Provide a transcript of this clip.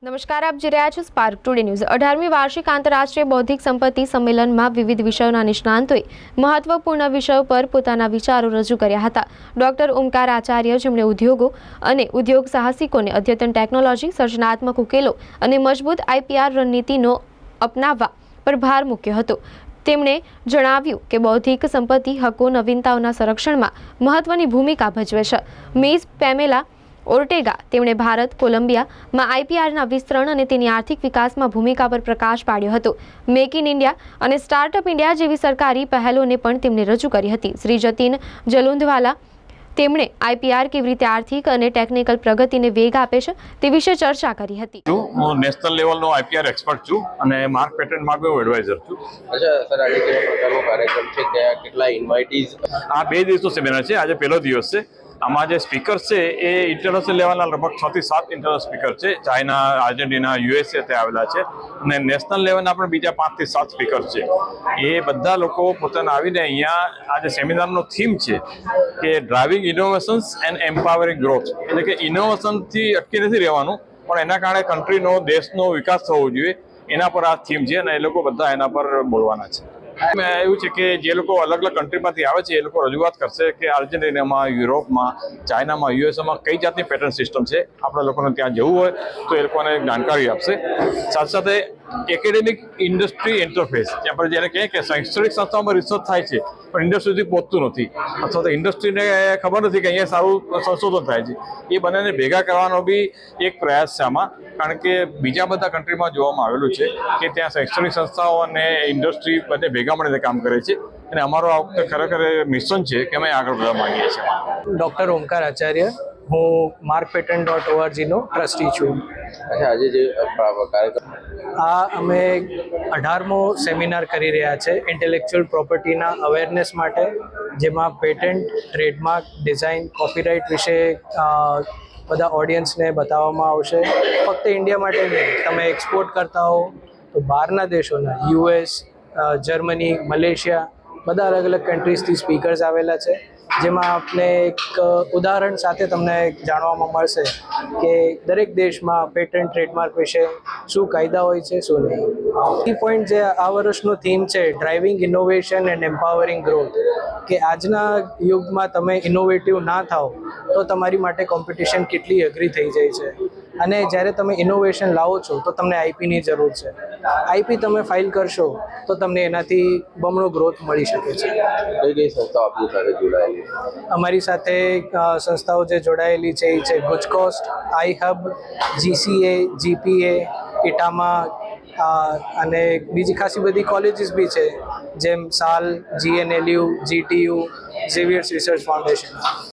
નમસ્કાર, આપ જોઈ રહ્યા છો સ્પાર્ક ટુડે ન્યૂઝ। 18મી વાર્ષિક આંતરરાષ્ટ્રીય બૌદ્ધિક સંપત્તિ સંમેલનમાં વિવિધ વિષયોના નિષ્ણાંતોએ મહત્વપૂર્ણ વિષયો પર પોતાના વિચારો રજૂ કર્યા હતા। ડોક્ટર ઓમકાર આચાર્ય, જેમણે ઉદ્યોગો અને ઉદ્યોગ સાહસિકોને અદ્યતન ટેકનોલોજી, સર્જનાત્મક ઉકેલો અને મજબૂત આઈપીઆર રણનીતિનો અપનાવવા પર ભાર મૂક્યો હતો। તેમણે જણાવ્યું કે બૌદ્ધિક સંપત્તિ હકો નવીનતાઓના સંરક્ષણમાં મહત્વની ભૂમિકા ભજવે છે। મિસ પેમેલા ઓર્ટેગા, તેમણે ભારત, કોલંબિયામાં આઈપીઆરના વિસ્તરણ અને તેની આર્થિક વિકાસમાં ભૂમિકા પર પ્રકાશ પાડ્યો હતો। મેક ઇન ઇન્ડિયા અને સ્ટાર્ટઅપ ઇન્ડિયા જેવી સરકારી પહેલોને પણ તેમણે રજૂ કરી હતી। શ્રી જતીન જલુંધવાલા, તેમણે આઈપીઆર કેવી રીતે આર્થિક અને ટેકનિકલ પ્રગતિને વેગ આપે છે તે વિશે ચર્ચા કરી હતી। હું નેશનલ લેવલનો આઈપીઆર એક્સપર્ટ છું અને માર્ક પેટન્ટ માર્કેટ એડવાઇઝર છું। અચ્છા સર, આજે કેવા પ્રકારનો કાર્યક્રમ છે? ત્યાં કેટલા ઇન્વાઇટીઝ? આ 2 દિવસનો સેમિનાર છે। આજે પહેલો દિવસ છે। આમાં જે સ્પીકર્સ છે એ ઇન્ટરનેશનલ લેવલના લગભગ 6 થી 7 ઇન્ટરનેશનલ સ્પીકર છે। ચાઇના, આર્જેન્ટિના, યુએસએ તે આવેલા છે અને નેશનલ લેવલના પણ બીજા 5 થી 7 સ્પીકર છે। એ બધા લોકો પોતાના આવીને અહીંયા આજે સેમિનારનો થીમ છે કે driving innovations and empowering growth, એટલે કે ઇનોવેશનથી અટકી નથી રહેવાનું, પણ એના કારણે કન્ટ્રીનો, દેશનો વિકાસ થવો જોઈએ, એના પર આ થીમ છે અને એ લોકો બધા એના પર બોલવાના છે। એવું છે કે જે લોકો અલગ અલગ કન્ટ્રીમાંથી આવે છે એ લોકો રજૂઆત કરશે કે આર્જેન્ટિનામાં, યુરોપમાં, ચાઇનામાં, યુએસએમાં કઈ જાતની પેટર્ન સિસ્ટમ છે। આપણા લોકોને ત્યાં જવું હોય તો એ લોકોને જાણકારી આપશે। સાથે સાથે એકેડેમિક ઇન્ડસ્ટ્રી ઇન્ટરફેસ, આપણે જેને કહીએ કે શૈક્ષણિક સંસ્થાઓમાં રિસર્ચ થાય છે પણ ઇન્ડસ્ટ્રી સુધી પહોંચતું નથી, અથવા તો ઇન્ડસ્ટ્રીને ખબર નથી કે અહીંયા સારું સંશોધન થાય છે, એ બંનેને ભેગા કરવાનો બી એક પ્રયાસ છે આમાં। કારણ કે બીજા બધા કન્ટ્રીમાં જોવામાં આવેલું છે કે ત્યાં શૈક્ષણિક સંસ્થાઓ અને ઇન્ડસ્ટ્રી બંને ભેગા મળીને કામ કરે છે અને અમારો આ વખતે ખરેખર મિશન છે કે અમે આગળ વધવા માંગીએ છીએ। ડૉક્ટર ઓમકાર આચાર્ય, હું markpatent.org નો ટ્રસ્ટી છું। અચ્છા, આજે જે કાર્યક્રમ અમે 18મો સેમિનાર કરી રહ્યા છે ઇન્ટેલેક્ચ્યુઅલ પ્રોપર્ટીના અવેરનેસ માટે, જેમાં પેટન્ટ, ટ્રેડમાર્ક, ડિઝાઇન, કોપીરાઇટ વિશે બધા ઓડિયન્સને બતાવવામાં આવશે। ફક્ત ઇન્ડિયા માટે નહીં, તમે એક્સપોર્ટ કરતા હો તો બહારના દેશોના, યુએસ, જર્મની, મલેશિયા, બધા અલગ અલગ કન્ટ્રીઝથી સ્પીકર્સ આવેલા છે, જેમાં આપને એક ઉદાહરણ સાથે તમને જાણવામાં મળશે કે દરેક દેશમાં પેટન્ટ, ટ્રેડમાર્ક વિશે શું કાયદા હોય છે, શું નહીં। કી પોઈન્ટ જે આ વર્ષનો થીમ છે, driving innovation and empowering growth, કે આજના યુગમાં તમે ઇનોવેટિવ ના થાઓ તો તમારી માટે કોમ્પિટિશન કેટલી અઘરી થઈ જાય છે, અને જ્યારે તમે ઇનોવેશન લાવો છો તો તમને આઈપીની જરૂર છે। આઈપી તમે ફાઇલ કરશો તો તમને એનાથી બમણો ગ્રોથ મળી શકે છે। કઈ કઈ સંસ્થાઓ આપણી સાથે જોડાયેલી? અમારી સાથે સંસ્થાઓ જે જોડાયેલી છે એ છે ગુજકોસ્ટ, આઈહબ, જીસીએ, જીપીએ, ઇટામા, અને બીજી ખાસી બધી કોલેજીસ બી છે, જેમ સાલ, GNLU, GTU, Xavier's research foundation.